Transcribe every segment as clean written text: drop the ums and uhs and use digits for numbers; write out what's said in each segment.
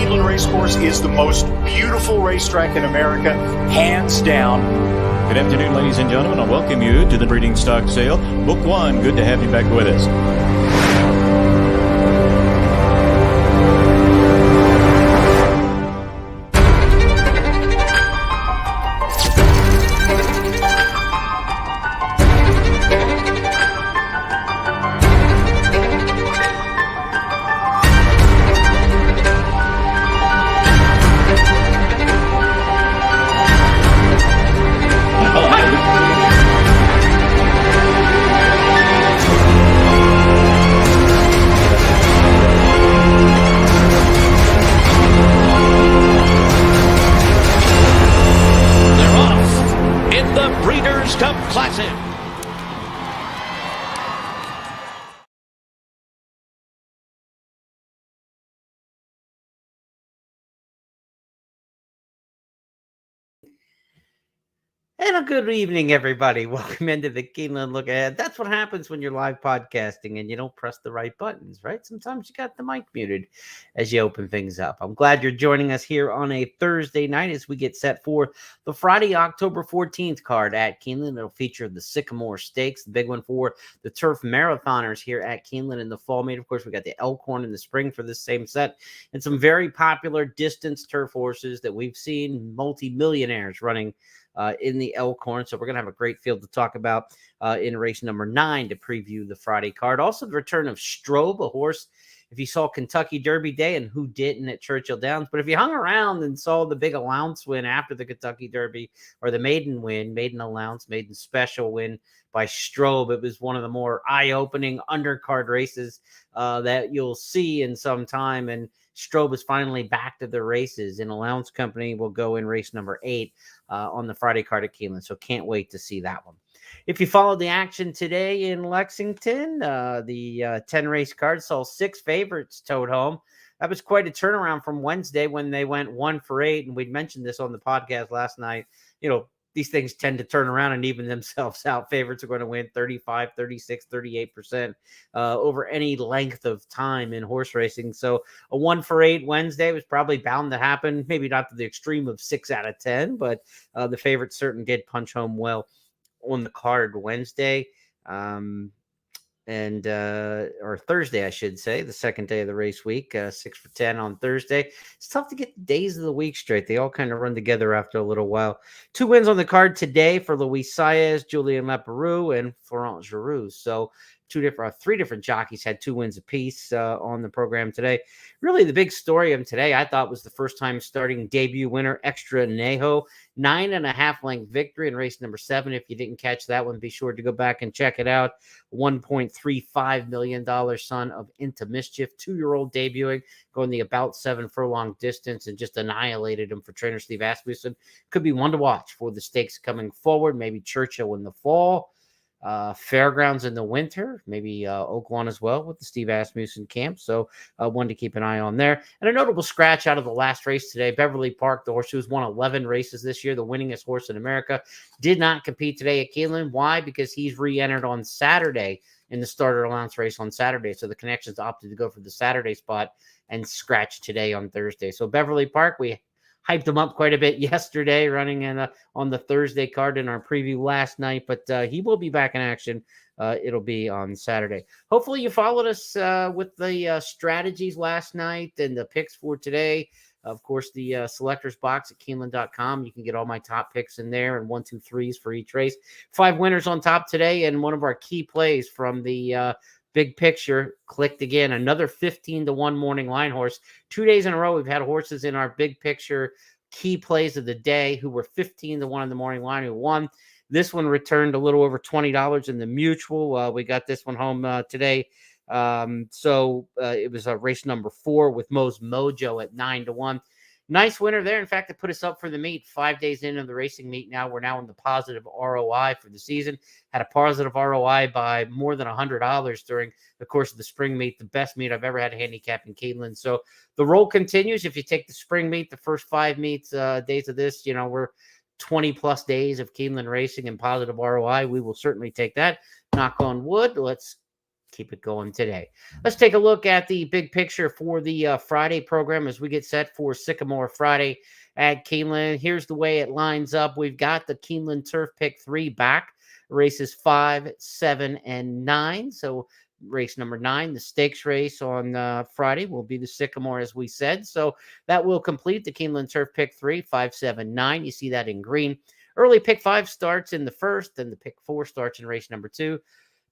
Keeneland Racecourse is the most beautiful racetrack in America, hands down. Good afternoon, ladies and gentlemen. I welcome you to the breeding stock sale. Book one. Good to have you back with us. And a good evening, everybody. Welcome into the Keeneland Look Ahead. That's what happens when you're live podcasting and you don't press the right buttons, right? Sometimes you got the mic muted as you open things up. I'm glad you're joining us here on a Thursday night as we get set for the Friday, October 14th card at Keeneland. It'll feature the Sycamore Stakes, the big one for the turf marathoners here at Keeneland in the fall meet. Of course, we got the Elkhorn in the spring for this same set and some very popular distance turf horses that we've seen multi-millionaires running in the Elkhorn. So we're going to have a great field to talk about in race number 9 to preview the Friday card. Also, the return of Strobe, a horse, if you saw Kentucky Derby Day, and who didn't at Churchill Downs. But if you hung around and saw the big allowance win after the Kentucky Derby, or the maiden win, maiden allowance, maiden special win by Strobe, it was one of the more eye-opening undercard races that you'll see in some time. And Strobe is finally back to the races. And Allowance Company will go in race number 8 on the Friday card at Keeneland. So can't wait to see that one. If you followed the action today in Lexington, the 10 race card saw 6 favorites towed home. That was quite a turnaround from Wednesday when they went 1 for 8. And we'd mentioned this on the podcast last night. You know, these things tend to turn around and even themselves out. Favorites are going to win 35, 36, 38% over any length of time in horse racing. So a 1 for 8 Wednesday was probably bound to happen. Maybe not to the extreme of 6 out of 10, but the favorites certainly did punch home well on the card Wednesday. Or Thursday, I should say, the second day of the race week, 6 for 10 on Thursday. It's tough to get the days of the week straight. They all kind of run together after a little while. 2 wins on the card today for Luis Saez, Julian Leparoux, and Florent Giroux. So 3 different jockeys had 2 wins apiece on the program today. Really, the big story of today, I thought, was the first time starting debut winner, Extra Nejo, 9.5 length victory in race number 7. If you didn't catch that one, be sure to go back and check it out. $1.35 million son of Into Mischief, 2-year-old debuting, going the about 7 furlong distance and just annihilated him for trainer Steve Asmussen. Could be one to watch for the stakes coming forward. Maybe Churchill in the fall. Fairgrounds in the winter, maybe Oaklawn as well with the Steve Asmussen camp. So one to keep an eye on there. And a notable scratch out of the last race today, Beverly Park, the horse who's won 11 races this year, the winningest horse in America, did not compete today at Keeneland. Why? Because he's re-entered on Saturday in the starter allowance race on Saturday. So the Connections opted to go for the Saturday spot and scratch today on Thursday. So Beverly Park, we hyped him up quite a bit yesterday, running on the Thursday card in our preview last night, but he will be back in action. It'll be on Saturday. Hopefully you followed us with the strategies last night and the picks for today. Of course, the selectors box at Keeneland.com. You can get all my top picks in there and 1, 2, 3s for each race. 5 winners on top today, and one of our key plays from the big picture clicked again. Another 15-1 morning line horse. 2 days in a row, we've had horses in our big picture key plays of the day who were 15-1 in the morning line who won. This one returned a little over $20 in the mutual. We got this one home today. It was race number 4 with Mo's Mojo at 9-1. Nice winner there. In fact, it put us up for the meet 5 days into the racing meet. Now we're now in the positive ROI for the season. Had a positive ROI by more than $100 during the course of the spring meet, the best meet I've ever had handicap in Keeneland. So the roll continues. If you take the spring meet, the first 5 meets, days of this, we're 20 plus days of Keeneland racing and positive ROI. We will certainly take that. Knock on wood. Let's keep it going today. Let's take a look at the big picture for the Friday program as we get set for Sycamore Friday at Keeneland. Here's the way it lines up. We've got the Keeneland Turf Pick 3 back, races 5, 7, and 9. So race number 9, the stakes race on Friday, will be the Sycamore, as we said. So that will complete the Keeneland Turf Pick 3, 5, 7, 9. You see that in green. Early pick 5 starts in the first, then the pick 4 starts in race number 2.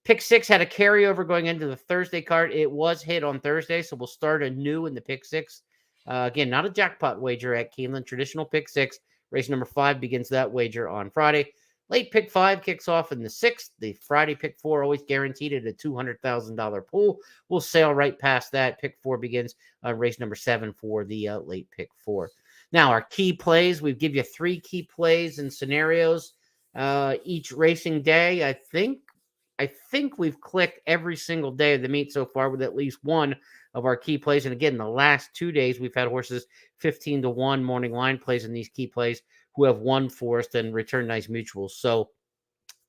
Pick 6 had a carryover going into the Thursday card. It was hit on Thursday, so we'll start anew in the pick 6. Again, not a jackpot wager at Keeneland. Traditional pick 6. Race number 5 begins that wager on Friday. Late pick 5 kicks off in the 6th. The Friday pick 4 always guaranteed at a $200,000 pool. We'll sail right past that. Pick 4 begins race number 7 for the late pick 4. Now, our key plays. We give you 3 key plays and scenarios each racing day. I think we've clicked every single day of the meet so far with at least one of our key plays. And again, the last 2 days, we've had horses 15-1 morning line plays in these key plays who have won for us and returned nice mutuals. So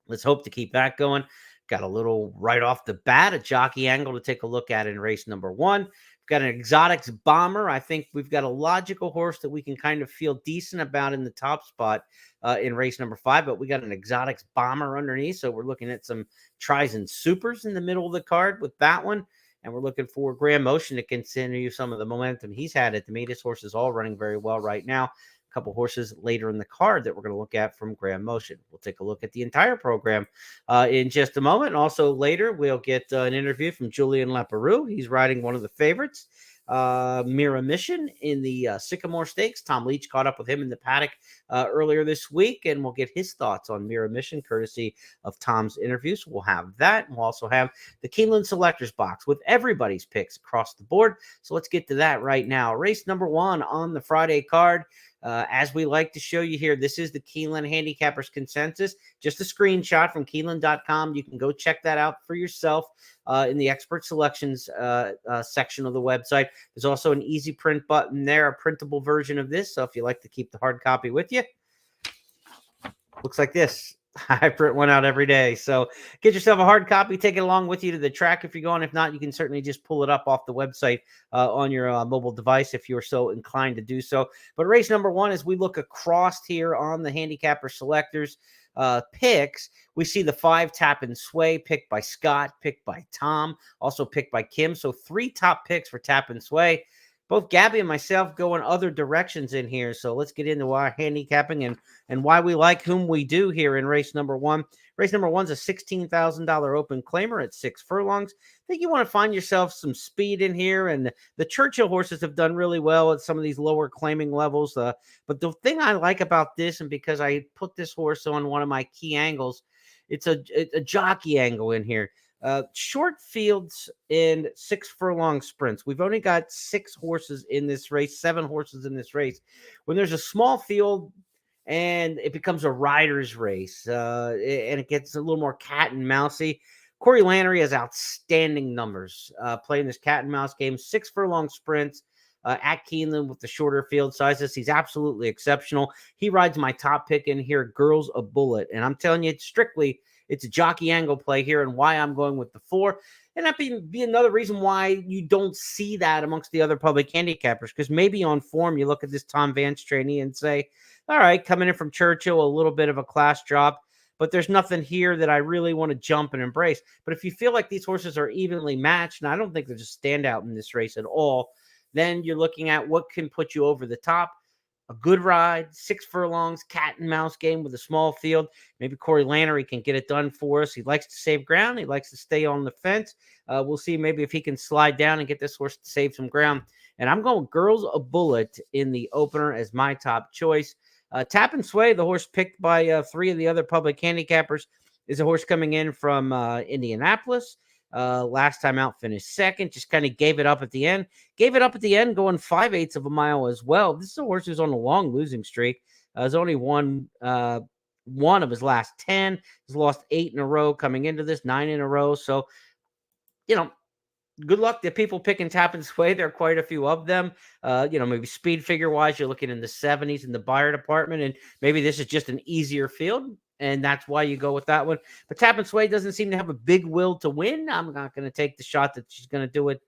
let's hope to keep that going. Got a little right off the bat, a jockey angle to take a look at in race number 1. We've got an exotics bomber. I think we've got a logical horse that we can kind of feel decent about in the top spot in race number 5, but we got an exotics bomber underneath. So we're looking at some tries and supers in the middle of the card with that one. And we're looking for Grand Motion to continue some of the momentum he's had at the meet. His horse is all running very well right now. A couple horses later in the card that we're going to look at from Grand Motion. We'll take a look at the entire program in just a moment. And also later, we'll get an interview from Julian Leparoux. He's riding one of the favorites, Mira Mission, in the Sycamore Stakes. Tom Leach caught up with him in the paddock earlier this week, and we'll get his thoughts on Mira Mission, courtesy of Tom's interviews. We'll have that, and we'll also have the Keeneland Selectors Box with everybody's picks across the board. So let's get to that right now. Race number 1 on the Friday card. As we like to show you here, this is the Keeneland Handicappers Consensus. Just a screenshot from Keeneland.com. You can go check that out for yourself in the expert selections section of the website. There's also an easy print button there, a printable version of this. So if you like to keep the hard copy with you, looks like this. I print one out every day. So get yourself a hard copy, take it along with you to the track if you're going. If not, you can certainly just pull it up off the website on your mobile device if you're so inclined to do so. But race number 1, as we look across here on the handicapper selectors picks, we see the 5 Tap and Sway picked by Scott, picked by Tom, also picked by Kim. So 3 top picks for Tap and Sway. Both Gabby and myself go in other directions in here. So let's get into our handicapping and why we like whom we do here in race number 1. Race number 1's a $16,000 open claimer at 6 furlongs. I think you want to find yourself some speed in here. And the Churchill horses have done really well at some of these lower claiming levels. But the thing I like about this, and because I put this horse on one of my key angles, it's a jockey angle in here. Short fields and 6 furlong sprints. We've only got 6 horses in this race, 7 horses in this race. When there's a small field and it becomes a rider's race and it gets a little more cat and mousey, Corey Lannery has outstanding numbers playing this cat and mouse game. 6 furlong sprints at Keeneland with the shorter field sizes. He's absolutely exceptional. He rides my top pick in here, Girls a Bullet. And I'm telling you, it's a jockey angle play here and why I'm going with the 4. And that be another reason why you don't see that amongst the other public handicappers, because maybe on form you look at this Tom Vance trainee and say, all right, coming in from Churchill, a little bit of a class drop, but there's nothing here that I really want to jump and embrace. But if you feel like these horses are evenly matched, and I don't think there's a standout in this race at all, then you're looking at what can put you over the top. A good ride, 6 furlongs, cat and mouse game with a small field. Maybe Corey Lannery can get it done for us. He likes to save ground. He likes to stay on the fence. We'll see maybe if he can slide down and get this horse to save some ground. And I'm going Girls a Bullet in the opener as my top choice. Tap and Sway, the horse picked by 3 of the other public handicappers, is a horse coming in from Indianapolis. Last time out finished second, just kind of gave it up at the end. Going 5/8 of a mile as well. This is a horse who's on a long losing streak. Has only won one of his last 10. He's lost 8 in a row coming into this, 9 in a row. So, good luck to people picking Tap and Sway. There are quite a few of them. Maybe speed figure wise, you're looking in the 70s in the buyer department, and maybe this is just an easier field. and that's why you go with that one. But Tappan Sway doesn't seem to have a big will to win. I'm not going to take the shot that she's going to do it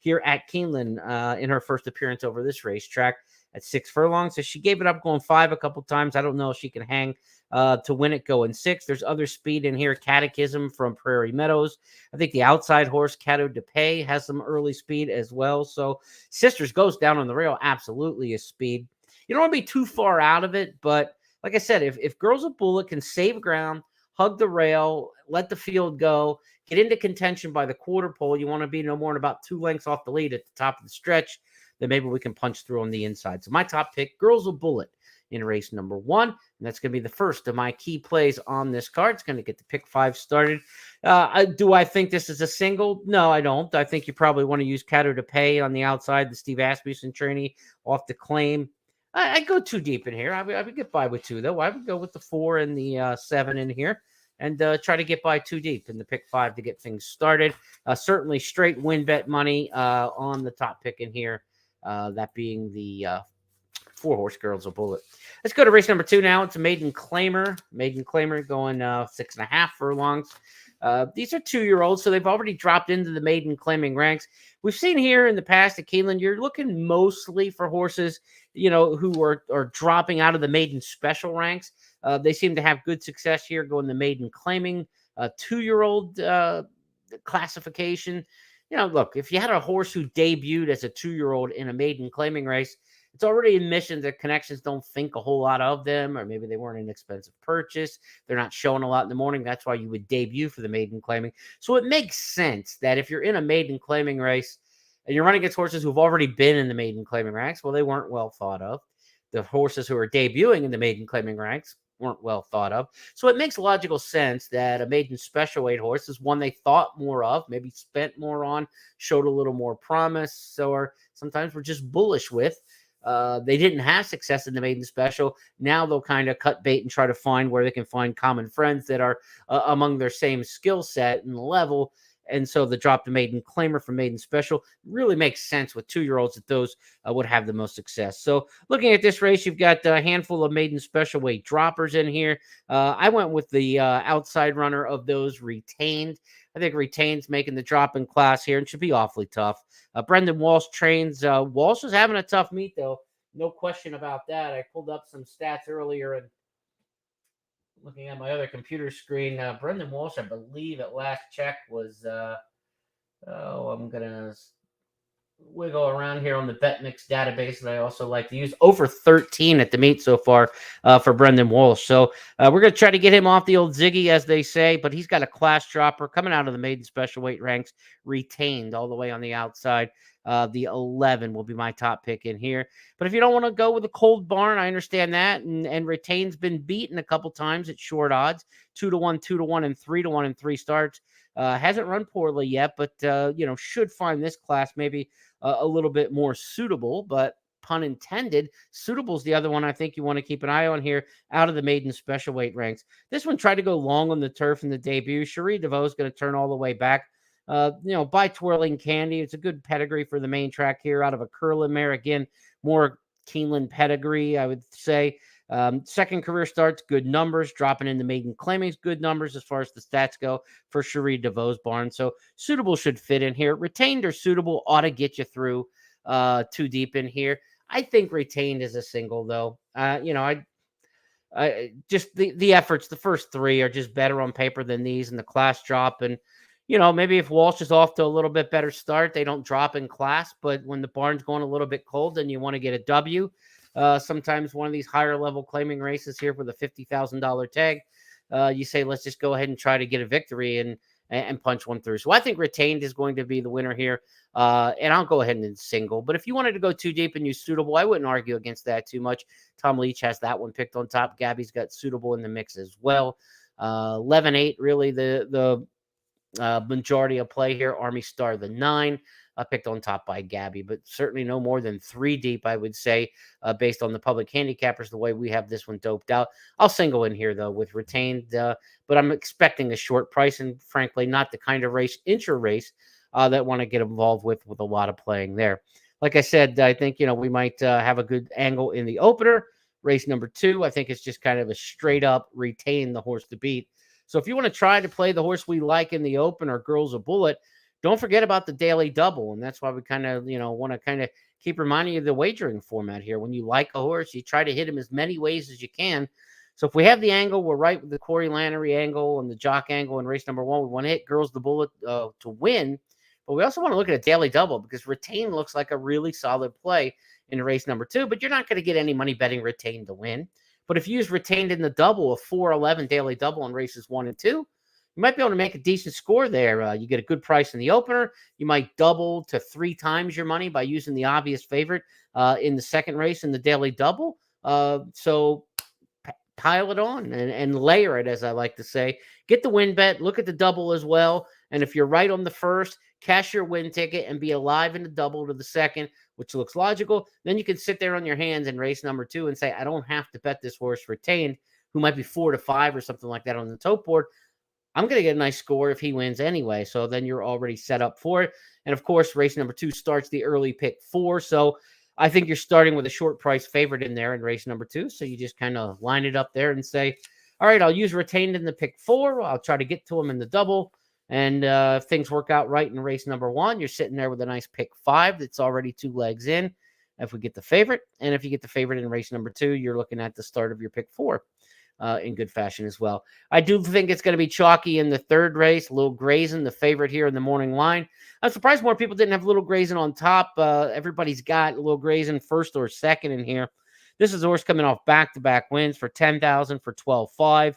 here at Keeneland in her first appearance over this racetrack at 6 furlongs. So she gave it up going 5 a couple times. I don't know if she can hang to win it going 6. There's other speed in here. Catechism from Prairie Meadows. I think the outside horse, Cadeau de Pay, has some early speed as well. So Sisters goes down on the rail, absolutely is speed. You don't want to be too far out of it, but like I said, if Girls of Bullet can save ground, hug the rail, let the field go, get into contention by the quarter pole, you want to be no more than about 2 lengths off the lead at the top of the stretch, then maybe we can punch through on the inside. So my top pick, Girls of Bullet in race number 1, and that's going to be the first of my key plays on this card. It's going to get the pick 5 started. Do I think this is a single? No, I don't. I think you probably want to use Cadeau de Pay on the outside, the Steve Asmussen trainee off the claim. I go too deep in here. I would get by with 2, though. I would go with the 4 and the 7 in here and try to get by too deep in the pick 5 to get things started. Certainly straight win bet money on the top pick in here, that being the 4-horse Girls of Bullet. Let's go to race number 2 now. It's a maiden claimer. Maiden claimer going 6.5 furlongs. These are 2-year-olds, so they've already dropped into the maiden claiming ranks. We've seen here in the past at Keeneland, you're looking mostly for horses, who are dropping out of the maiden special ranks. They seem to have good success here going the maiden claiming 2-year-old classification. Look, if you had a horse who debuted as a 2-year-old in a maiden claiming race, it's already admission that connections don't think a whole lot of them, or maybe they weren't an expensive purchase. They're not showing a lot in the morning. That's why you would debut for the maiden claiming. So it makes sense that if you're in a maiden claiming race and you're running against horses who've already been in the maiden claiming ranks, well, they weren't well thought of. The horses who are debuting in the maiden claiming ranks weren't well thought of. So it makes logical sense that a maiden special weight horse is one they thought more of, maybe spent more on, showed a little more promise, or sometimes we're just bullish with. They didn't have success in the maiden special. Now they'll kind of cut bait and try to find where they can find common friends that are among their same skill set and level. And so the drop the maiden claimer from maiden special really makes sense with 2-year-olds that those would have the most success. So looking at this race, you've got a handful of maiden special weight droppers in here. I went with the outside runner of those, Retained. I think Retained's making the drop in class here and should be awfully tough. Brendan Walsh trains. Walsh is having a tough meet, though. No question about that. I pulled up some stats earlier and looking at my other computer screen. Brendan Walsh, I believe at last check was, I'm going to wiggle around here on the BetMix database that I also like to use. Over 13 at the meet so far for Brendan Walsh. So we're going to try to get him off the old Ziggy, as they say, but he's got a class dropper coming out of the maiden special weight ranks, Retained all the way on the outside. The 11 will be my top pick in here. But if you don't want to go with a cold barn, I understand that. And Retained's been beaten a couple times at short odds, 2-1, 2-1, and 3-1 in 3 starts. Hasn't run poorly yet, but should find this class maybe a little bit more suitable, but pun intended, suitable is the other one I think you want to keep an eye on here out of the maiden special weight ranks. This one tried to go long on the turf in the debut. Cherie DeVoe is going to turn all the way back. By Twirling Candy. It's a good pedigree for the main track here out of a Curlin mare. Again, more Keeneland pedigree, I would say. Second career starts, good numbers, dropping in the maiden claimings, good numbers as far as the stats go for Cherie DeVoe's barn. So suitable should fit in here. Retained or suitable ought to get you through too deep in here. I think Retained is a single, though. I just the efforts, the first 3 are just better on paper than these, and the class drop. And maybe if Walsh is off to a little bit better start, they don't drop in class. But when the barn's going a little bit cold and you want to get a W, sometimes one of these higher level claiming races here for the $50,000 tag, you say, let's just go ahead and try to get a victory and punch one through. So I think Retained is going to be the winner here. And I'll go ahead and single. But if you wanted to go too deep and use suitable, I wouldn't argue against that too much. Tom Leach has that one picked on top. Gabby's got suitable in the mix as well. 11-8, really the majority of play here. Army Star, the 9, picked on top by Gabby, but certainly no more than 3 deep, I would say, based on the public handicappers, the way we have this one doped out. I'll single in here, though, with Retained, but I'm expecting a short price and, frankly, not the kind of race, intra race, that want to get involved with a lot of playing there. Like I said, I think, we might have a good angle in the opener. Race number 2, I think it's just kind of a straight up retain the horse to beat. So if you want to try to play the horse we like in the open or Girls a Bullet, don't forget about the daily double. And that's why we kind of, want to kind of keep reminding you of the wagering format here. When you like a horse, you try to hit him as many ways as you can. So if we have the angle, we're right with the Corey Lannery angle and the jock angle in race number 1. We want to hit Girls the Bullet to win. But we also want to look at a daily double because retain looks like a really solid play in race number 2. But you're not going to get any money betting retain to win. But if you use retained in the double, a 4-11 daily double in races 1 and 2, you might be able to make a decent score there. You get a good price in the opener. You might double to 3 times your money by using the obvious favorite in the second race in the daily double. So pile it on and layer it, as I like to say. Get the win bet. Look at the double as well. And if you're right on the first, cash your win ticket and be alive in the double to the second, which looks logical. Then you can sit there on your hands in race number 2 and say, I don't have to bet this horse retained, who might be 4-5 or something like that on the tote board. I'm going to get a nice score if he wins anyway. So then you're already set up for it. And of course, race number 2 starts the early pick 4. So I think you're starting with a short price favorite in there in race number 2. So you just kind of line it up there and say, all right, I'll use retained in the pick 4. I'll try to get to him in the double. And if things work out right in race number 1, you're sitting there with a nice pick 5 that's already 2 legs in if we get the favorite. And if you get the favorite in race number 2, you're looking at the start of your pick 4 in good fashion as well. I do think it's going to be chalky in the third race. Little Grazing, the favorite here in the morning line. I'm surprised more people didn't have Little Grazing on top. Everybody's got Little Grazing first or second in here. This is a horse coming off back-to-back wins for $10,000 for 12.5.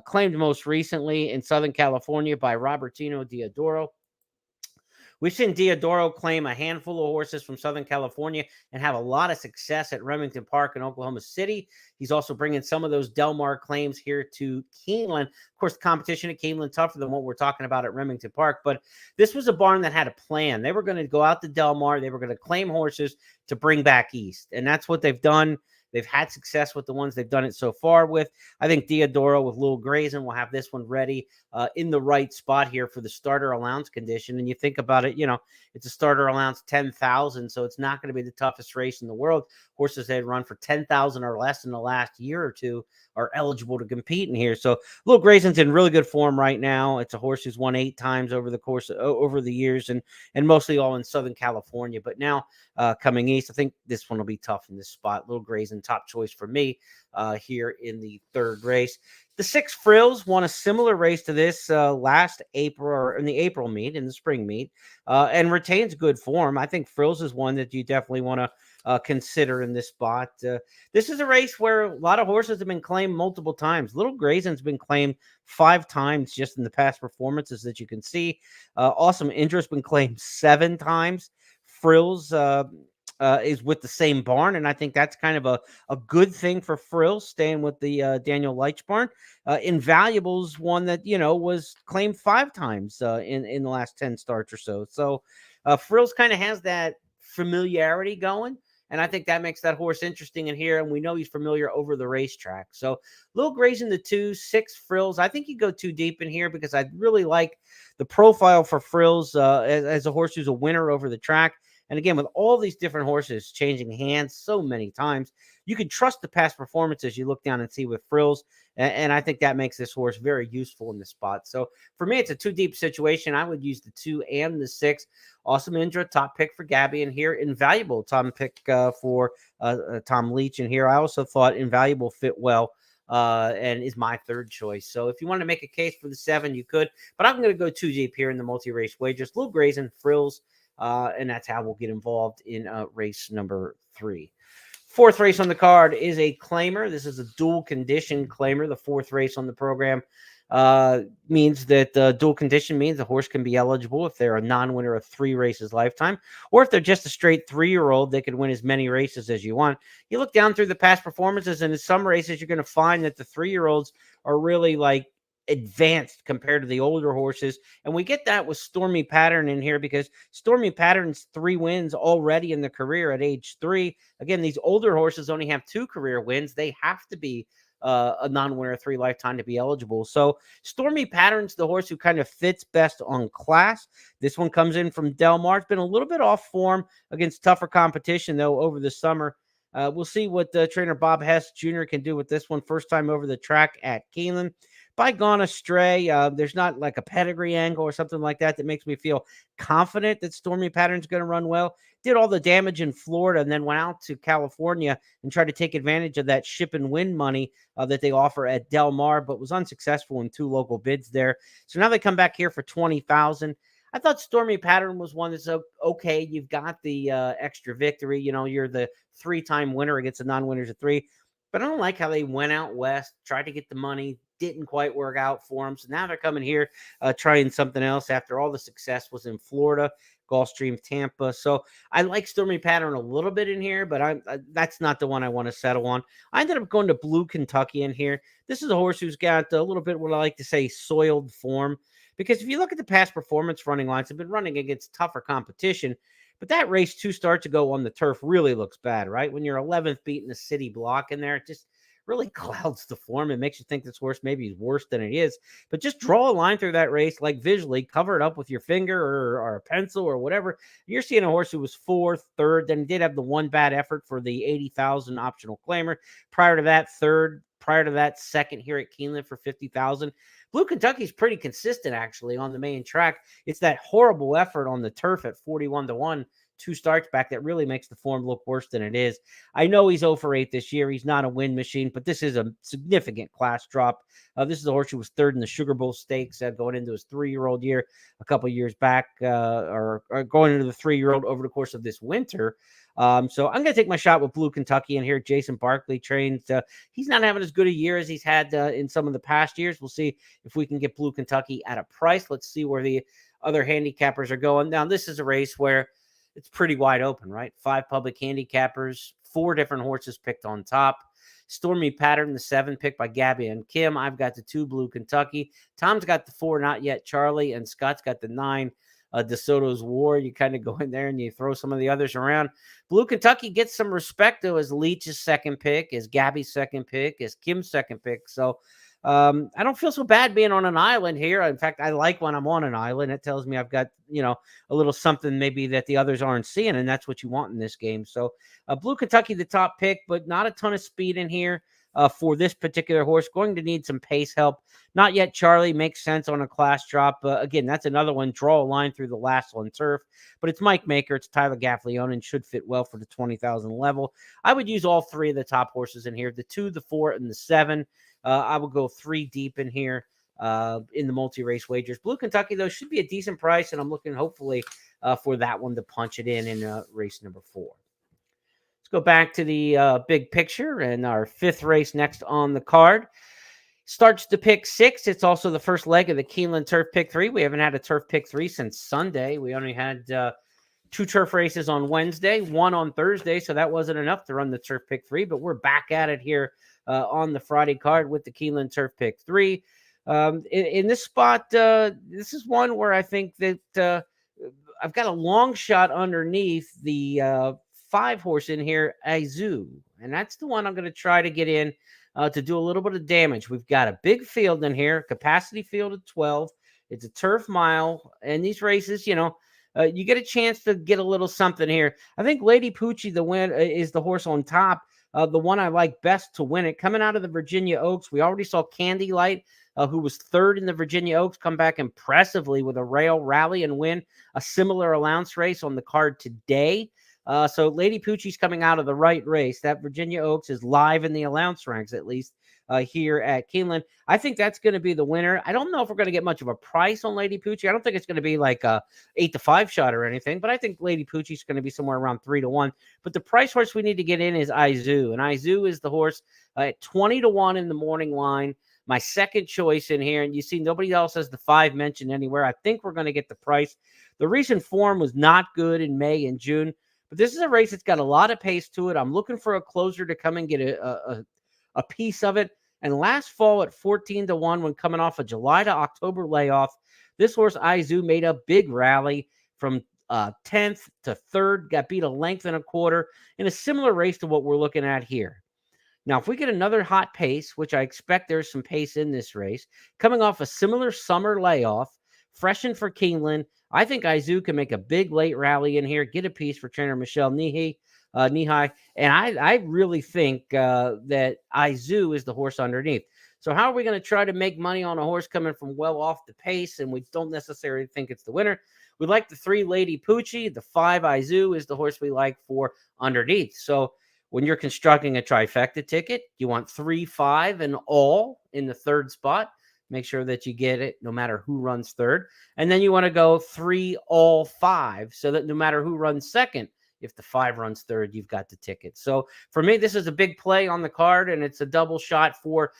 Claimed most recently in Southern California by Robertino Diodoro. We've seen Diodoro claim a handful of horses from Southern California and have a lot of success at Remington Park in Oklahoma City. He's also bringing some of those Del Mar claims here to Keeneland. Of course, the competition at Keeneland tougher than what we're talking about at Remington Park, but this was a barn that had a plan. They were going to go out to Del Mar. They were going to claim horses to bring back east, and that's what they've done. They've had success with the ones they've done it so far with. I think Diodoro with Little Grazing will have this one ready in the right spot here for the starter allowance condition. And you think about it, it's a starter allowance 10,000, so it's not going to be the toughest race in the world. Horses that had run for 10,000 or less in the last year or two are eligible to compete in here. So Little Grazing's in really good form right now. It's a horse who's won 8 times over the course over the years, and mostly all in Southern California. But now coming east, I think this one will be tough in this spot. Little Grazing, top choice for me here in the third race. The 6 Frills won a similar race to this last April, or in the April meet, in the spring meet, and retains good form. I think Frills is one that you definitely want to consider in this spot. This is a race where a lot of horses have been claimed multiple times. Little Grazing's been claimed 5 times just in the past performances that you can see. Awesome Interest been claimed 7 times. Frills is with the same barn, and I think that's kind of a good thing for Frills, staying with the Daniel Leitch barn. Invaluable's one that, was claimed 5 times in the last 10 starts or so. So Frills kind of has that familiarity going, and I think that makes that horse interesting in here, and we know he's familiar over the racetrack. So Little Grazing the 2, 6 Frills. I think you go too deep in here because I really like the profile for Frills as a horse who's a winner over the track. And again, with all these different horses changing hands so many times, you can trust the past performances you look down and see with Frills. And I think that makes this horse very useful in this spot. So for me, it's a too deep situation. I would use the 2 and the 6. Awesome Indra, top pick for Gabby in here. Invaluable, top pick for Tom Leach in here. I also thought Invaluable fit well and is my third choice. So if you want to make a case for the 7, you could. But I'm going to go too deep here in the multi-race wagers. Little Grazing, Frills, and that's how we'll get involved in race number 3. Fourth race on the card is a claimer. This is a dual condition claimer. The 4th race on the program means that dual condition means the horse can be eligible if they're a non-winner of 3 races lifetime, or if they're just a straight 3-year-old, they can win as many races as you want. You look down through the past performances, and in some races, you're going to find that the 3-year-olds are really like advanced compared to the older horses. And we get that with Stormy Pattern in here because Stormy Pattern's 3 wins already in the career at age 3. Again, these older horses only have 2 career wins. They have to be a non-winner 3 lifetime to be eligible. So Stormy Pattern's the horse who kind of fits best on class. This one comes in from Del Mar. It's been a little bit off form against tougher competition though over the summer. We'll see what trainer Bob Hess Jr. can do with this one. First time over the track at Keeneland. By Gone Astray, there's not like a pedigree angle or something like that that makes me feel confident that Stormy Pattern's going to run well. Did all the damage in Florida and then went out to California and tried to take advantage of that ship and win money that they offer at Del Mar, but was unsuccessful in 2 local bids there. So now they come back here for $20,000. I thought Stormy Pattern was one that's okay. You've got the extra victory. You know, you're the 3-time winner against the non-winners of 3. But I don't like how they went out west, tried to get the money, didn't quite work out for them. So now they're coming here trying something else after all the success was in Florida, Gulfstream, Tampa. So I like Stormy Pattern a little bit in here, but that's not the one I want to settle on. I ended up going to Blue Kentucky in here. This is a horse who's got a little bit what I like to say soiled form. Because if you look at the past performance running lines, have been running against tougher competition. But that race 2 starts ago on the turf really looks bad, right? When you're 11th beating the city block in there, it just really clouds the form. It makes you think this horse maybe is worse than it is. But just draw a line through that race, like visually, cover it up with your finger or a pencil or whatever. You're seeing a horse who was 4th, 3rd, then did have the one bad effort for the 80,000 optional claimer. Prior to that, 3rd. Prior to that, 2nd here at Keeneland for 50,000. Blue Kentucky's pretty consistent, actually, on the main track. It's that horrible effort on the turf at 41-1, 2 starts back, that really makes the form look worse than it is. I know he's 0 for 8 this year. He's not a win machine, but this is a significant class drop. This is a horse who was 3rd in the Sugar Bowl Stakes going into his 3-year-old year a couple years back, or going into the 3-year-old over the course of this winter. So I'm going to take my shot with Blue Kentucky in here. Jason Barkley trains. He's not having as good a year as he's had in some of the past years. We'll see if we can get Blue Kentucky at a price. Let's see where the other handicappers are going. Now, this is a race where it's pretty wide open, right? 5 public handicappers, 4 different horses picked on top. Stormy Pattern, the 7 picked by Gabby and Kim. I've got the 2 Blue Kentucky. Tom's got the 4 Not Yet Charlie, and Scott's got the 9 DeSoto's War. You kind of go in there and you throw some of the others around. Blue Kentucky gets some respect, though, as Leach's 2nd pick, as Gabby's 2nd pick, as Kim's 2nd pick. So I don't feel so bad being on an island here. In fact, I like when I'm on an island. It tells me I've got, a little something maybe that the others aren't seeing, and that's what you want in this game. So Blue Kentucky, the top pick, but not a ton of speed in here. For this particular horse, going to need some pace help. Not Yet Charlie makes sense on a class drop. Again, that's another one. Draw a line through the last one turf, but it's Mike Maker. It's Tyler Gaffleone and should fit well for the 20,000 level. I would use all 3 of the top horses in here, the 2, the 4, and the 7. I will go 3 deep in here in the multi-race wagers. Blue Kentucky, though, should be a decent price, and I'm looking hopefully for that one to punch it in race number 4. Let's go back to the big picture and our 5th race next on the card. Starts to pick 6. It's also the first leg of the Keeneland Turf Pick 3. We haven't had a Turf Pick 3 since Sunday. We only had 2 turf races on Wednesday, 1 on Thursday, so that wasn't enough to run the Turf Pick 3, but we're back at it here on the Friday card with the Keeneland Turf Pick 3. In this spot, this is one where I think that I've got a long shot underneath the 5 horse in here, Izu, and that's the one I'm going to try to get in to do a little bit of damage. We've got a big field in here, capacity field of 12. It's a turf mile, and these races, you get a chance to get a little something here. I think Lady Poochie, the win, is the horse on top, the one I like best to win it. Coming out of the Virginia Oaks, we already saw Candy Light, who was 3rd in the Virginia Oaks, come back impressively with a rail rally and win a similar allowance race on the card today. So Lady Poochie's coming out of the right race. That Virginia Oaks is live in the allowance ranks, at least here at Keeneland. I think that's going to be the winner. I don't know if we're going to get much of a price on Lady Poochie. I don't think it's going to be like a 8-5 shot or anything, but I think Lady Poochie's going to be somewhere around 3-1. But the price horse we need to get in is Izu, and Izu is the horse at 20-1 in the morning line. My second choice in here, and you see nobody else has the 5 mentioned anywhere. I think we're going to get the price. The recent form was not good in May and June, but this is a race that's got a lot of pace to it. I'm looking for a closer to come and get a piece of it. And last fall at 14-1, when coming off a July to October layoff, this horse Izu made a big rally from 10th to 3rd, got beat a length and a quarter in a similar race to what we're looking at here. Now, if we get another hot pace, which I expect there's some pace in this race, coming off a similar summer layoff, freshened for Keeneland, I think Izu can make a big late rally in here, get a piece for trainer Michelle Nehe. knee high. And I really think that Izu is the horse underneath. So how are we going to try to make money on a horse coming from well off the pace, and we don't necessarily think it's the winner? We like the 3 Lady Poochie. The 5 Izu is the horse we like for underneath. So when you're constructing a trifecta ticket, you want 3, 5, and all in the third spot. Make sure that you get it no matter who runs third. And then you want to go 3, all 5, so that no matter who runs second, if the 5 runs third, you've got the ticket. So for me, this is a big play on the card, and it's a double shot for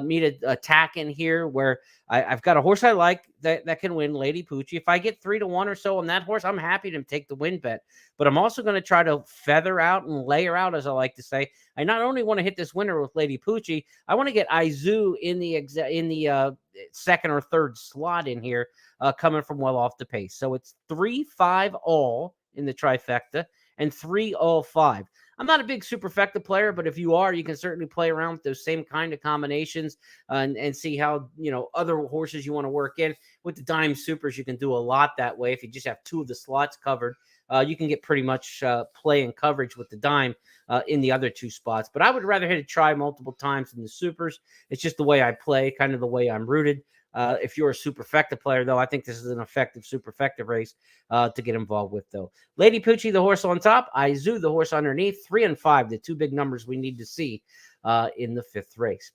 me to attack in here, where I've got a horse I like that can win, Lady Poochie. If I get 3-1 or so on that horse, I'm happy to take the win bet. But I'm also going to try to feather out and layer out, as I like to say. I not only want to hit this winner with Lady Poochie, I want to get Izu in the second or third slot in here, coming from well off the pace. So it's 3, 5, all in the trifecta, and 3, all 5. I'm not a big superfecta player, but if you are, you can certainly play around with those same kind of combinations and see how, other horses you want to work in. With the dime supers, you can do a lot that way. If you just have 2 of the slots covered, you can get pretty much play and coverage with the dime in the other 2 spots. But I would rather hit a try multiple times in the supers. It's just the way I play, kind of the way I'm rooted. If you're a superfecta player, though, I think this is an effective superfecta race to get involved with, though. Lady Poochie, the horse on top. Izu, the horse underneath. 3 and 5, the 2 big numbers we need to see in the 5th race.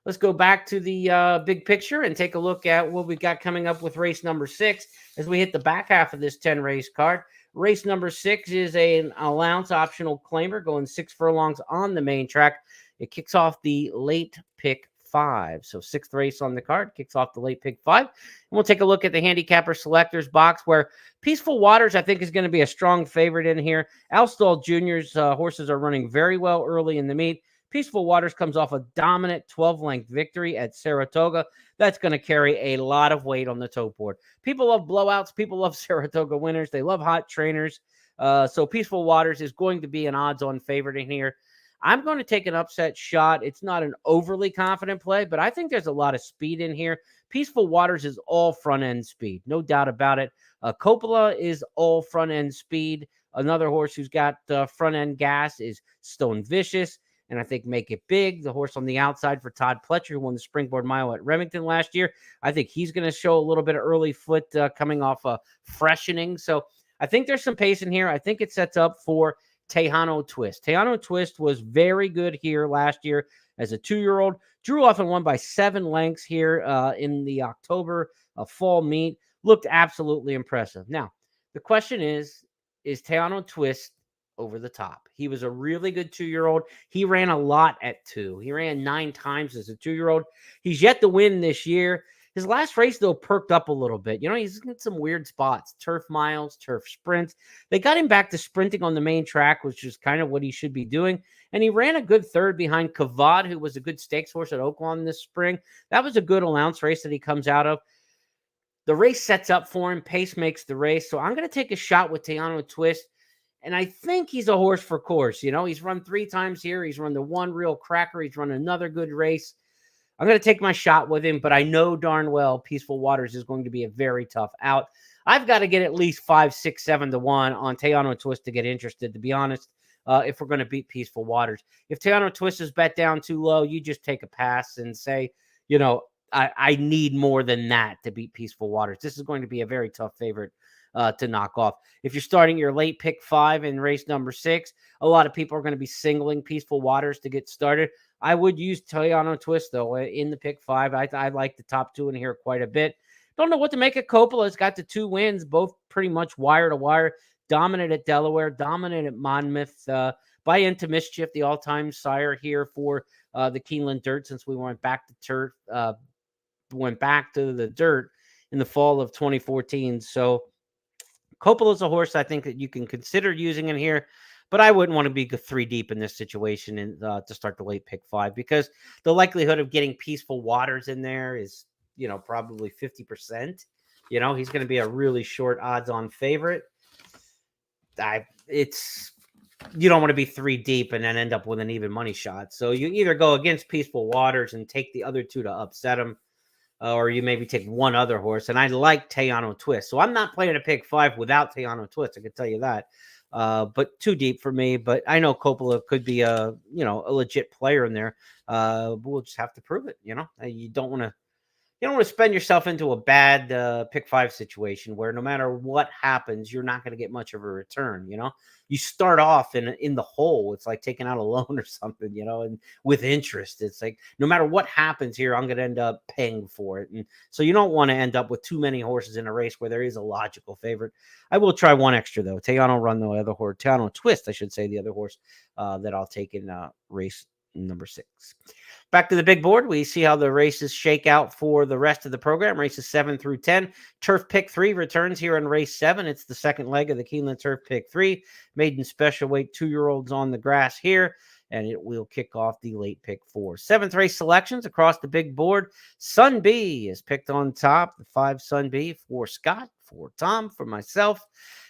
Let's go back to the big picture and take a look at what we got coming up with race number 6 as we hit the back half of this 10-race card. Race number 6 is an allowance optional claimer going 6 furlongs on the main track. It kicks off the late pick 5. So 6th race on the card kicks off the late pick 5. And we'll take a look at the handicapper selectors box, where Peaceful Waters, I think, is going to be a strong favorite in here. Alstall Jr.'s horses are running very well early in the meet. Peaceful Waters comes off a dominant 12-length victory at Saratoga. That's going to carry a lot of weight on the tote board. People love blowouts. People love Saratoga winners. They love hot trainers. So Peaceful Waters is going to be an odds-on favorite in here. I'm going to take an upset shot. It's not an overly confident play, but I think there's a lot of speed in here. Peaceful Waters is all front-end speed, no doubt about it. Coppola is all front-end speed. Another horse who's got front-end gas is Stone Vicious, and I think Make It Big, the horse on the outside for Todd Pletcher, who won the Springboard Mile at Remington last year. I think he's going to show a little bit of early foot coming off a freshening. So I think there's some pace in here. I think it sets up for Tejano Twist. Tejano Twist was very good here last year as a 2-year-old. Drew off and won by 7 lengths here in the October fall meet. Looked absolutely impressive. Now, the question is Tejano Twist over the top? He was a really good 2-year-old. He ran a lot at 2. He ran 9 times as a 2-year-old. He's yet to win this year. His last race, though, perked up a little bit. He's in some weird spots. Turf miles, turf sprints. They got him back to sprinting on the main track, which is kind of what he should be doing. And he ran a good third behind Kavad, who was a good stakes horse at Oaklawn this spring. That was a good allowance race that he comes out of. The race sets up for him. Pace makes the race. So I'm going to take a shot with Tejano Twist. And I think he's a horse for course. He's run 3 times here. He's run the one real cracker. He's run another good race. I'm going to take my shot with him, but I know darn well Peaceful Waters is going to be a very tough out. I've got to get at least 5, 6, 7 to 1 on Tejano Twist to get interested, to be honest, if we're going to beat Peaceful Waters. If Tejano Twist is bet down too low, you just take a pass and say, I need more than that to beat Peaceful Waters. This is going to be a very tough favorite to knock off. If you're starting your late pick 5 in race number 6, a lot of people are going to be singling Peaceful Waters to get started. I would use Tejano Twist, though, in the pick 5. I like the top 2 in here quite a bit. Don't know what to make of Coppola. It's got the 2 wins, both pretty much wire to wire. Dominant at Delaware, dominant at Monmouth. By Into Mischief, the all-time sire here for the Keeneland Dirt, since we went back to the dirt in the fall of 2014. So Coppola's a horse I think that you can consider using in here. But I wouldn't want to be 3 deep in this situation and to start the late pick 5, because the likelihood of getting Peaceful Waters in there is, probably 50%. He's going to be a really short odds-on favorite. You don't want to be 3 deep and then end up with an even money shot. So you either go against Peaceful Waters and take the other 2 to upset him, or you maybe take one other horse. And I like Tejano Twist. So I'm not playing a pick 5 without Tejano Twist. I can tell you that. but too deep for me. But I know Coppola could be a legit player in there. But we'll just have to prove it. You don't want to spend yourself into a bad pick five situation where no matter what happens, you're not going to get much of a return. You start off in the hole. It's like taking out a loan or something, and with interest, it's like no matter what happens here, I'm going to end up paying for it. And so you don't want to end up with too many horses in a race where there is a logical favorite. I will try one extra though. Tejano Twist, I should say, the other horse that I'll take in race number 6. Back to the big board, we see how the races shake out for the rest of the program. Races 7 through 10. Turf Pick 3 returns here in race 7. It's the second leg of the Keeneland Turf Pick 3. Maiden special weight 2-year-olds on the grass here. And it will kick off the late pick 4. 7th race selections across the big board. Sun B is picked on top. The 5 Sun B for Scott, for Tom, for myself.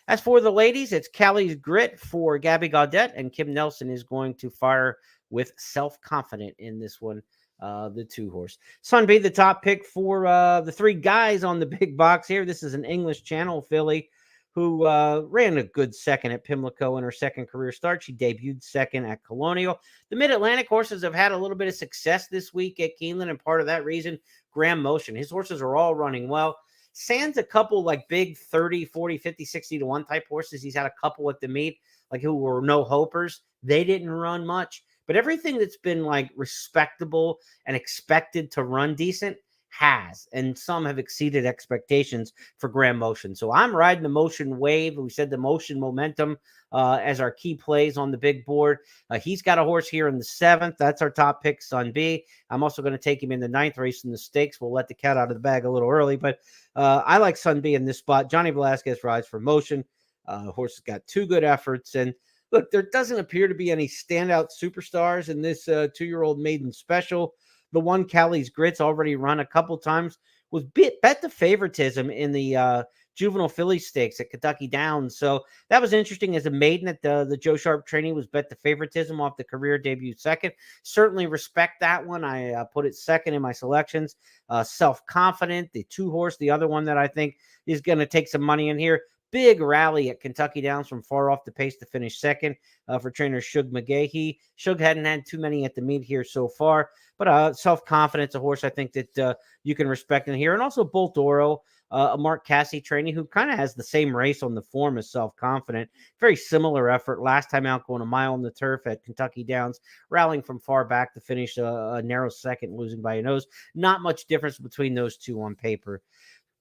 As for the ladies, it's Callie's Grit for Gabby Gaudette, and Kim Nelson is going to fire with Self-Confident in this one, the 2-horse. Sun B, the top pick for the 3 guys on the big box here. This is an English Channel filly who ran a good second at Pimlico in her second career start. She debuted second at Colonial. The Mid-Atlantic horses have had a little bit of success this week at Keeneland, and part of that reason, Graham Motion. His horses are all running well. Sans a couple like big 30, 40, 50, 60 to 1 type horses. He's had a couple at the meet, like who were no hopers. They didn't run much. But everything that's been like respectable and expected to run decent has, and some have exceeded expectations for Graham Motion. So I'm riding the Motion wave. We said the Motion momentum as our key plays on the big board. He's got a horse here in the 7th. That's our top pick, Sun B. I'm also going to take him in the 9th race in the stakes. We'll let the cat out of the bag a little early, but I like Sun B in this spot. Johnny Velasquez rides for Motion. Horse has got 2 good efforts, and look, there doesn't appear to be any standout superstars in this 2-year-old maiden special. The one Callie's Grit's already run a couple times, was bet to favoritism in the juvenile filly stakes at Kentucky Downs. So that was interesting as a maiden at the Joe Sharp training, was bet to favoritism off the career debut second. Certainly respect that one. I put it second in my selections. Self-Confident, the 2-horse, the other one that I think is going to take some money in here. Big rally at Kentucky Downs from far off the pace to finish second for trainer Shug McGahee. Shug hadn't had too many at the meet here so far, but Self-Confidence, a horse I think that you can respect in here. And also Bolt Oro, a Mark Cassie trainee who kind of has the same race on the form as Self-Confident. Very similar effort. Last time out going a mile on the turf at Kentucky Downs, rallying from far back to finish a narrow second, losing by a nose. Not much difference between those two on paper.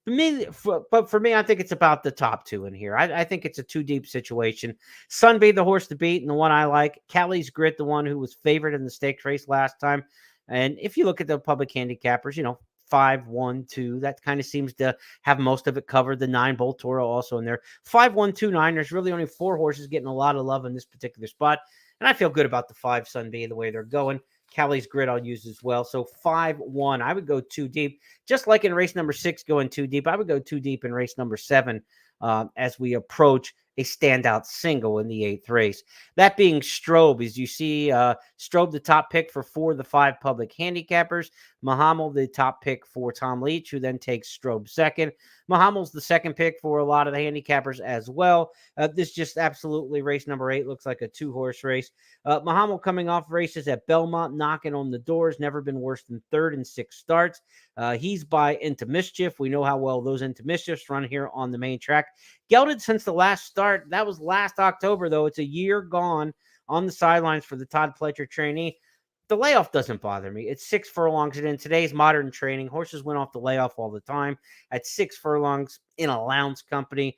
But for me, I think it's about the top 2 in here. I think it's a 2-deep situation. Sun B, the horse to beat, and the one I like. Callie's Grit, the one who was favored in the stakes race last time. And if you look at the public handicappers, 5, 1, 2, that kind of seems to have most of it covered. The 9 Bolt Toro also in there. 5, 1, 2, 9. There's really only 4 horses getting a lot of love in this particular spot. And I feel good about the 5 Sun B, the way they're going. Callie's Grit I'll use as well. So 5-1. I would go 2 deep. Just like in race number 6 going 2 deep, I would go 2 deep in race number 7 as we approach a standout single in the 8th race. That being Strobe, as you see, Strobe the top pick for 4 of the 5 public handicappers. Mahamel the top pick for Tom Leach, who then takes Strobe second. Mahamel's the second pick for a lot of the handicappers as well. This just absolutely race number 8 looks like a 2-horse race. Mahamel coming off races at Belmont, knocking on the doors, never been worse than 3rd in 6 starts. He's by Into Mischief. We know how well those Into Mischiefs run here on the main track. Gelded since the last start. That was last October, though. It's a year gone on the sidelines for the Todd Pletcher trainee. The layoff doesn't bother me. It's 6 furlongs. And in today's modern training, horses went off the layoff all the time. At 6 furlongs in a lounge company,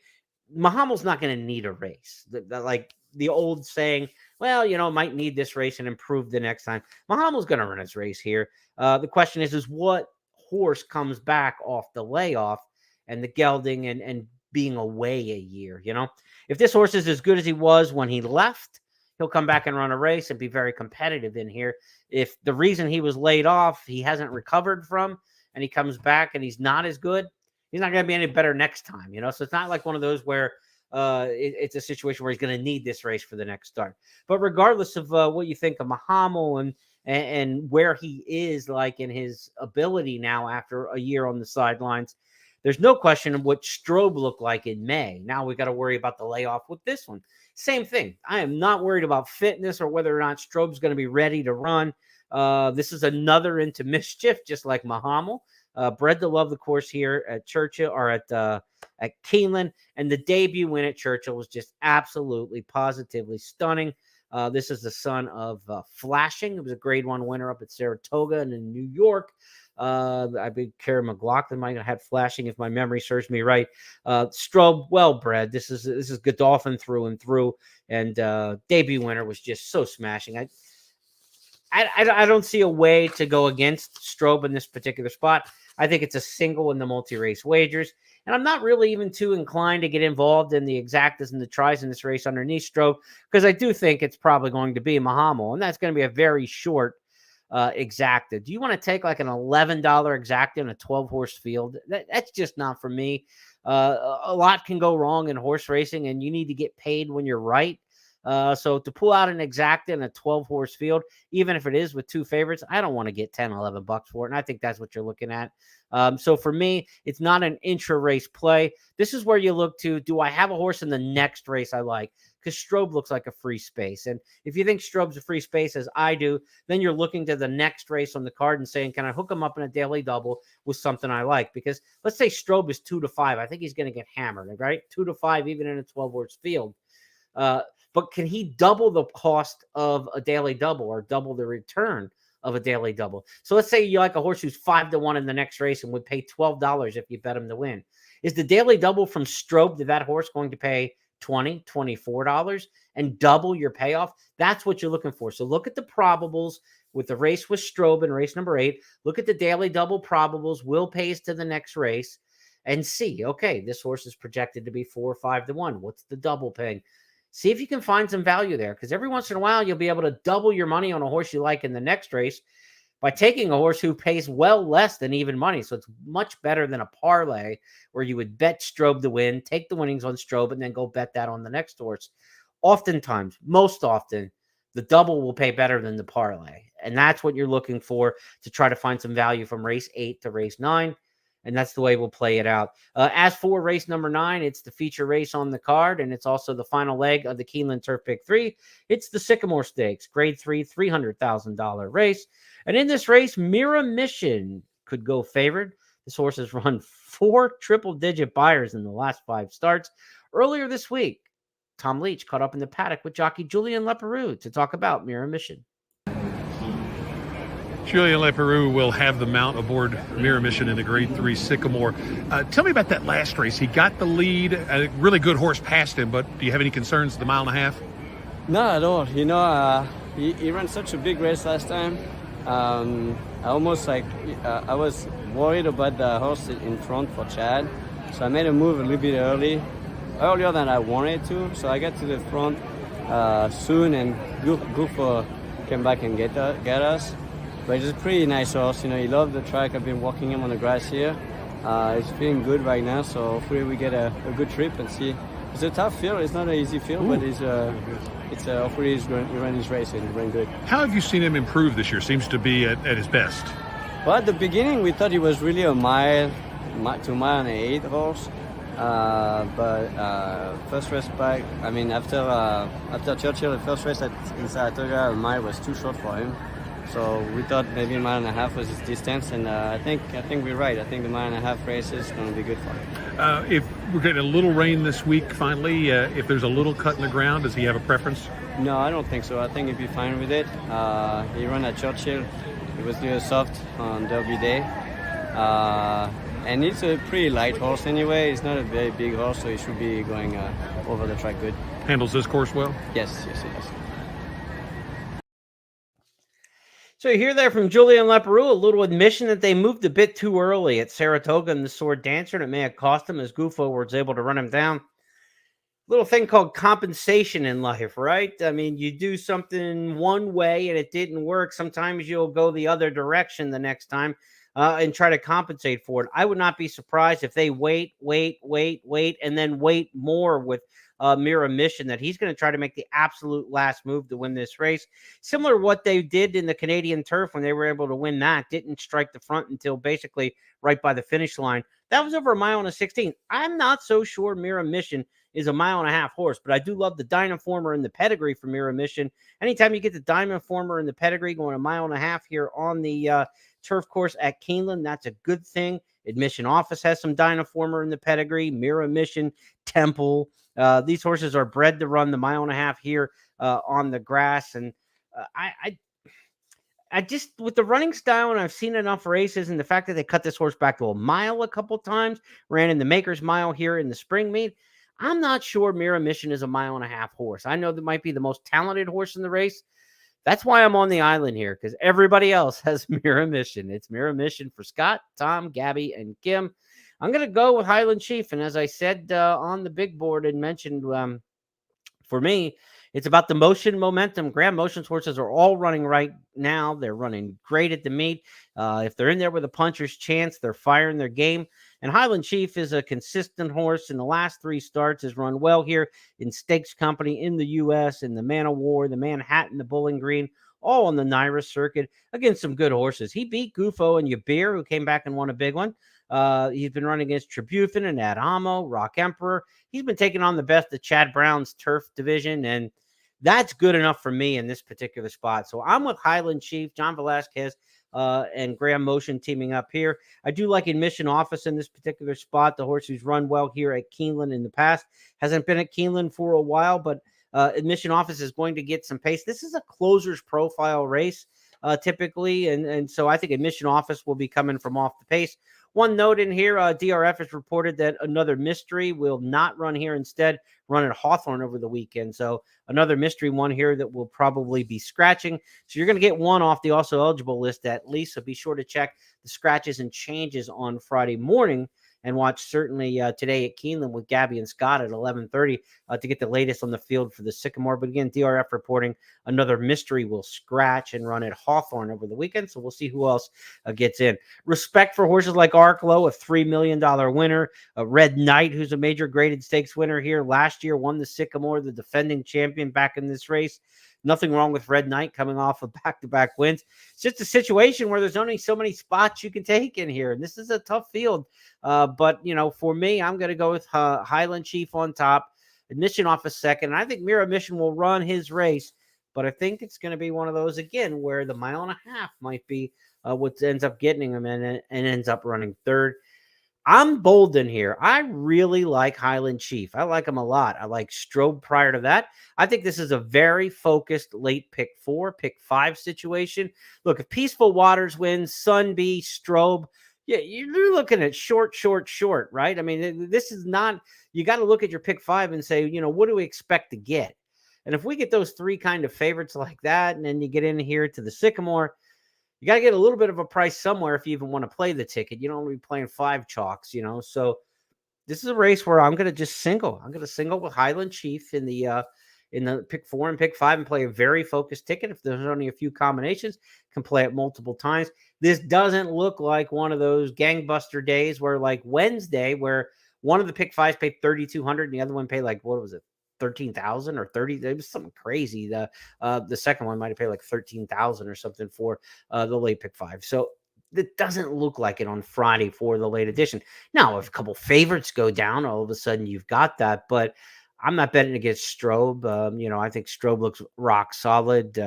Mahamel's not going to need a race. Like the old saying, well, might need this race and improve the next time. Mahamel's going to run his race here. The question is what horse comes back off the layoff and the gelding and being away a year? If this horse is as good as he was when he left, he'll come back and run a race and be very competitive in here. If the reason he was laid off, he hasn't recovered from, and he comes back and he's not as good, he's not going to be any better next time, So it's not like one of those where it's a situation where he's going to need this race for the next start. But regardless of what you think of Mahamel and where he is like in his ability now after a year on the sidelines, there's no question of what Strobe looked like in May. Now we got to worry about the layoff with this one. Same thing. I am not worried about fitness or whether or not Strobe's going to be ready to run. This is another into mischief, just like Mahamel. Bred to love the course here at Churchill or at Keeneland, and the debut win at Churchill was just absolutely, positively stunning. This is the son of Flashing. It was a Grade 1 winner up at Saratoga and in New York. I believe Karen McLaughlin might have had Flashing, if my memory serves me right. Strobe, well bred. This is Godolphin through and through, and debut winner was just so smashing. I don't see a way to go against Strobe in this particular spot. I think it's a single in the multi-race wagers. And I'm not really even too inclined to get involved in the exactas and the tries in this race underneath Strobe, because I do think it's probably going to be Mahamel, and that's going to be a very short exacta. Do you want to take like an $11 exacta in a 12-horse field? That's just not for me. A lot can go wrong in horse racing, and you need to get paid when you're right. So to pull out an exacta in a 12-horse field, even if it is with two favorites, I don't want to get 10, $11 for it. And I think that's what you're looking at. So for me, it's not an intra-race play. This is where you look to, do I have a horse in the next race I like? Because Strobe looks like a free space. And if you think Strobe's a free space, as I do, then you're looking to the next race on the card and saying, can I hook him up in a daily double with something I like? Because let's say Strobe is 2-5. I think he's going to get hammered, right? 2-5, even in a 12-horse field. But can he double the cost of a daily double or double the return of a daily double? So let's say you like a horse who's 5-1 in the next race and would pay $12 if you bet him to win. Is the daily double from Strobe to that horse going to pay $20, $24 and double your payoff? That's what you're looking for. So look at the probables with the race with Strobe in race number 8. Look at the daily double probables, will pays to the next race, and see, okay, this horse is projected to be 4 or 5-1. What's the double paying? See if you can find some value there, because every once in a while you'll be able to double your money on a horse you like in the next race by taking a horse who pays well less than even money. So it's much better than a parlay where you would bet Strobe to win, take the winnings on Strobe, and then go bet that on the next horse. Oftentimes, most often, the double will pay better than the parlay. And that's what you're looking for to try to find some value from race 8 to race 9. And that's the way we'll play it out. As for race number 9, it's the feature race on the card, and it's also the final leg of the Keeneland Turf Pick 3. It's the Sycamore Stakes, Grade 3, $300,000 race. And in this race, Mira Mission could go favored. This horse has run 4 triple-digit buyers in the last 5 starts. Earlier this week, Tom Leach caught up in the paddock with jockey Julien Leparoux to talk about Mira Mission. Julien Leparoux will have the mount aboard Mira Mission in the Grade 3 Sycamore. Tell me about that last race. He got the lead. A really good horse passed him, but do you have any concerns the 1.5 miles? Not at all. You know, he ran such a big race last time. I almost I was worried about the horse in front for Chad. So I made a move a little bit earlier than I wanted to. So I got to the front soon, and Gufo came back and get us. But it's a pretty nice horse. You know, he loved the track. I've been walking him on the grass here. He's feeling good right now, so hopefully we get a good trip and see. It's a tough field. It's not an easy field, but hopefully he's going to run his race and run good. How have you seen him improve this year? Seems to be at his best. Well, at the beginning, we thought he was really a mile to mile and 8 horse. But first race back, I mean, after Churchill, the first race in Saratoga, a mile was too short for him. So we thought maybe 1.5 miles was his distance, and I think we're right. I think the 1.5 mile race is going to be good for him. If we're getting a little rain this week, finally, if there's a little cut in the ground, does he have a preference? No, I don't think so. I think he'd be fine with it. He ran at Churchill. It was near soft on Derby Day. And it's a pretty light horse anyway. It's not a very big horse, so he should be going over the track good. Handles this course well? Yes, he does. So you hear there from Julien Leparoux, a little admission that they moved a bit too early at Saratoga in the Sword Dancer, and it may have cost him as Gufo was able to run him down. Little thing called compensation in life, right? I mean, you do something one way and it didn't work. Sometimes you'll go the other direction the next time and try to compensate for it. I would not be surprised if they wait, and then wait more with Mira Mission, that he's going to try to make the absolute last move to win this race. Similar to what they did in the Canadian Turf when they were able to win that. Didn't strike the front until basically right by the finish line. That was over 1.16 miles. I'm not so sure Mira Mission is a 1.5 mile horse, but I do love the Dynaformer and the pedigree from Mirror Mission. Anytime you get the Dynaformer and the pedigree going 1.5 miles here on the turf course at Keeneland, that's a good thing. Admission Office has some Dynaformer in the pedigree, Mirror Mission, Temple. These horses are bred to run the 1.5 miles here on the grass. And I just, with the running style, and I've seen enough races, and the fact that they cut this horse back to a mile a couple times, ran in the Maker's Mile here in the spring meet, I'm not sure Mirror Mission is a 1.5 mile horse. I know that might be the most talented horse in the race. That's why I'm on the island here, because everybody else has Mirror Mission. It's Mirror Mission for Scott, Tom, Gabby, and Kim. I'm going to go with Highland Chief. And as I said on the big board and mentioned, for me, it's about the motion momentum. Graham Motion's horses are all running right now. They're running great at the meet. If they're in there with a puncher's chance, they're firing their game. And Highland Chief is a consistent horse. In the last 3 starts, has run well here in Stakes Company in the U.S., in the Man of War, the Manhattan, the Bowling Green, all on the Naira circuit against some good horses. He beat Gufo and Yabir, who came back and won a big one. He's been running against Tributin and Adamo, Rock Emperor. He's been taking on the best of Chad Brown's turf division, and that's good enough for me in this particular spot. So I'm with Highland Chief, John Velasquez, and Graham Motion teaming up here. I do like Admission Office in this particular spot. The horse who's run well here at Keeneland in the past hasn't been at Keeneland for a while, but Admission Office is going to get some pace. This is a closer's profile race typically, and so I think Admission Office will be coming from off the pace. One note in here, DRF has reported that Another Mystery will not run here. Instead, run at Hawthorne over the weekend. So another mystery one here that will probably be scratching. So you're going to get one off the also eligible list at least. So be sure to check the scratches and changes on Friday morning and watch certainly today at Keeneland with Gabby and Scott at 11:30 to get the latest on the field for the Sycamore. But again, DRF reporting Another Mystery will scratch and run at Hawthorne over the weekend. So we'll see who else gets in. Respect for horses like Arklow, a $3 million winner. Red Knight, who's a major graded stakes winner here last year, won the Sycamore, the defending champion back in this race. Nothing wrong with Red Knight coming off of back-to-back wins. It's just a situation where there's only so many spots you can take in here. And this is a tough field. But, you know, for me, I'm going to go with Highland Chief on top, Admission Office second. And I think Mirror Mission will run his race. But I think it's going to be one of those, again, where the 1.5 miles might be what ends up getting him and ends up running third. I'm bold in here. I really like Highland Chief. I like him a lot. I like Strobe prior to that. I think this is a very focused late pick 4, pick 5 situation. Look, if Peaceful Waters wins, Sunbee, Strobe, yeah, you're looking at short, right? I mean, this is not, you got to look at your pick 5 and say, you know, what do we expect to get? And if we get those 3 kind of favorites like that, and then you get in here to the Sycamore, you got to get a little bit of a price somewhere if you even want to play the ticket. You don't want to be playing 5 chalks, you know. So this is a race where I'm going to just single. I'm going to single with Highland Chief in the pick 4 and pick 5 and play a very focused ticket. If there's only a few combinations, can play it multiple times. This doesn't look like one of those gangbuster days where, like Wednesday, where one of the pick 5s paid $3,200 and the other one paid like, what was it, 13,000 or 30. It was something crazy. The second one might have paid like 13,000 or something for the late pick 5. So it doesn't look like it on Friday for the late edition. Now, if a couple favorites go down, all of a sudden you've got that. But I'm not betting against Strobe. You know, I think Strobe looks rock solid.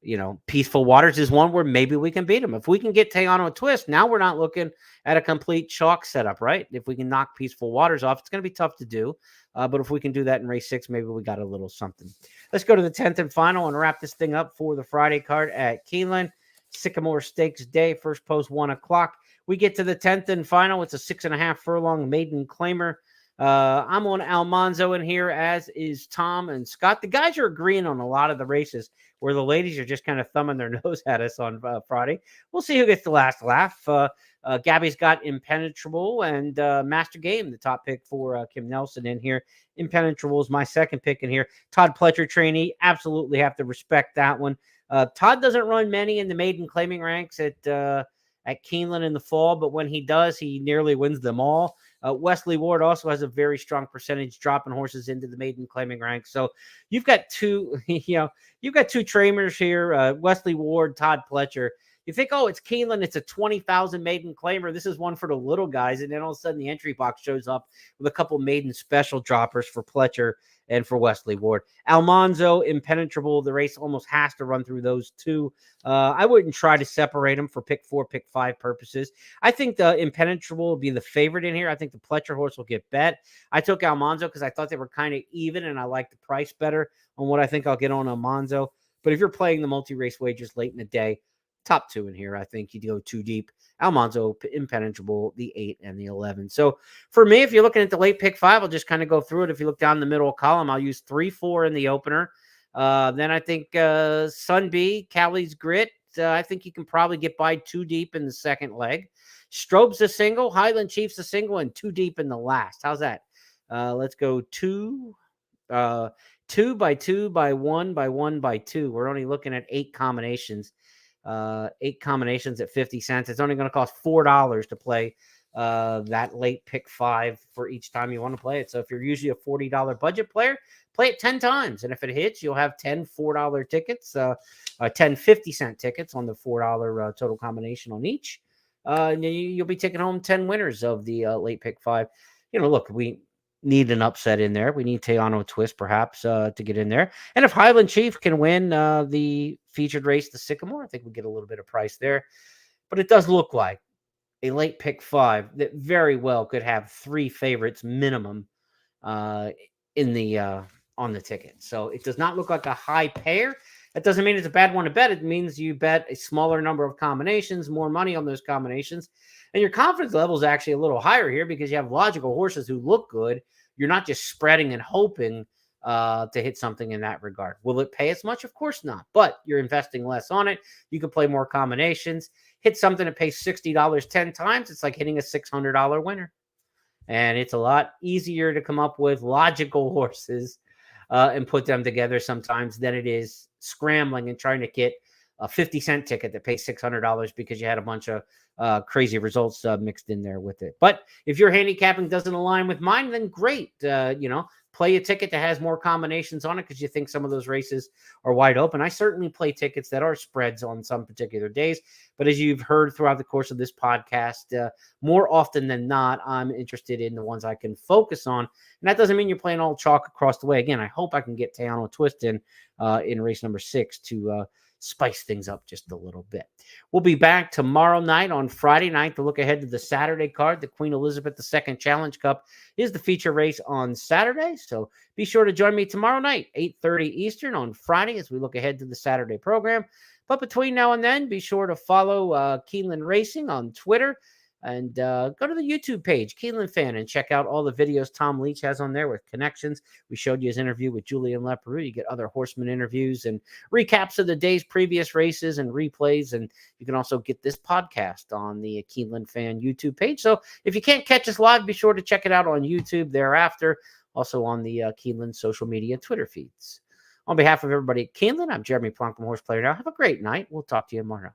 You know, Peaceful Waters is one where maybe we can beat him. If we can get Tejano a twist, now we're not looking at a complete chalk setup, right? If we can knock Peaceful Waters off, it's going to be tough to do. But if we can do that in race 6, maybe we got a little something. Let's go to the 10th and final and wrap this thing up for the Friday card at Keeneland. Sycamore Stakes Day, first post 1 o'clock. We get to the 10th and final. It's a 6.5 furlong maiden claimer. I'm on Almanzo in here, as is Tom and Scott. The guys are agreeing on a lot of the races where the ladies are just kind of thumbing their nose at us on Friday. We'll see who gets the last laugh. Gabby's got Impenetrable and Master Game, the top pick for Kim Nelson in here. Impenetrable is my second pick in here. Todd Pletcher trainee, absolutely have to respect that one. Todd doesn't run many in the maiden claiming ranks at Keeneland in the fall, but when he does, he nearly wins them all. Wesley Ward also has a very strong percentage dropping horses into the maiden claiming ranks. So you've got two, you've got two trainers here, Wesley Ward, Todd Pletcher. You think, oh, it's Keeneland, it's a 20,000 maiden claimer. This is one for the little guys. And then all of a sudden the entry box shows up with a couple maiden special droppers for Pletcher and for Wesley Ward. Almanzo, Impenetrable, the race almost has to run through those two. I wouldn't try to separate them for pick 4, pick 5 purposes. I think the Impenetrable will be the favorite in here. I think the Pletcher horse will get bet. I took Almanzo because I thought they were kind of even, and I like the price better on what I think I'll get on Almanzo. But if you're playing the multi-race wagers late in the day, top 2 in here, I think you'd go too deep. Almanzo, Impenetrable, the 8 and the 11. So for me, if you're looking at the late pick 5, I'll just kind of go through it. If you look down the middle column, I'll use 3, 4 in the opener. Then I think Sunbee, Callie's Grit. I think you can probably get by 2 deep in the second leg. Strobe's a single, Highland Chief's a single, and 2 deep in the last. How's that? Let's go 2 by 2 by 1 by 1 by 2. We're only looking at 8 combinations. 8 combinations at 50 cents. It's only going to cost $4 to play that late pick 5 for each time you want to play it. So if you're usually a $40 budget player, play it 10 times. And if it hits, you'll have 10 $4 tickets, 10 50-cent tickets on the $4 total combination on each. And you'll be taking home 10 winners of the late pick 5. Look, we need an upset in there. We need Teano Twist perhaps to get in there. And if Highland Chief can win the featured race, the Sycamore, I think we get a little bit of price there. But it does look like a late pick 5 that very well could have 3 favorites minimum in the on the ticket. So it does not look like a high pair. That doesn't mean it's a bad one to bet. It means you bet a smaller number of combinations, more money on those combinations. And your confidence level is actually a little higher here because you have logical horses who look good. You're not just spreading and hoping to hit something in that regard. Will it pay as much? Of course not. But you're investing less on it. You can play more combinations. Hit something that pays $60 10 times. It's like hitting a $600 winner. And it's a lot easier to come up with logical horses and put them together sometimes than it is scrambling and trying to get a 50-cent ticket that pays $600 because you had a bunch of crazy results mixed in there with it. But if your handicapping doesn't align with mine, then great. Play a ticket that has more combinations on it because you think some of those races are wide open. I certainly play tickets that are spreads on some particular days. But as you've heard throughout the course of this podcast, more often than not, I'm interested in the ones I can focus on. And that doesn't mean you're playing all chalk across the way. Again, I hope I can get Teano Twist in race number 6 to spice things up just a little bit. We'll be back tomorrow night on Friday night to look ahead to the Saturday card. The Queen Elizabeth II Challenge Cup is the feature race on Saturday. So be sure to join me tomorrow night, 8:30 Eastern on Friday as we look ahead to the Saturday program. But between now and then, be sure to follow Keeneland Racing on Twitter and go to the YouTube page, Keeneland Fan, and check out all the videos Tom Leach has on there with connections. We showed you his interview with Julian Leperoux. You get other horseman interviews and recaps of the day's previous races and replays. And you can also get this podcast on the Keeneland Fan YouTube page. So if you can't catch us live, be sure to check it out on YouTube thereafter. Also on the Keeneland social media Twitter feeds. On behalf of everybody at Keeneland, I'm Jeremy Plonk from Horse Player Now. Have a great night. We'll talk to you tomorrow.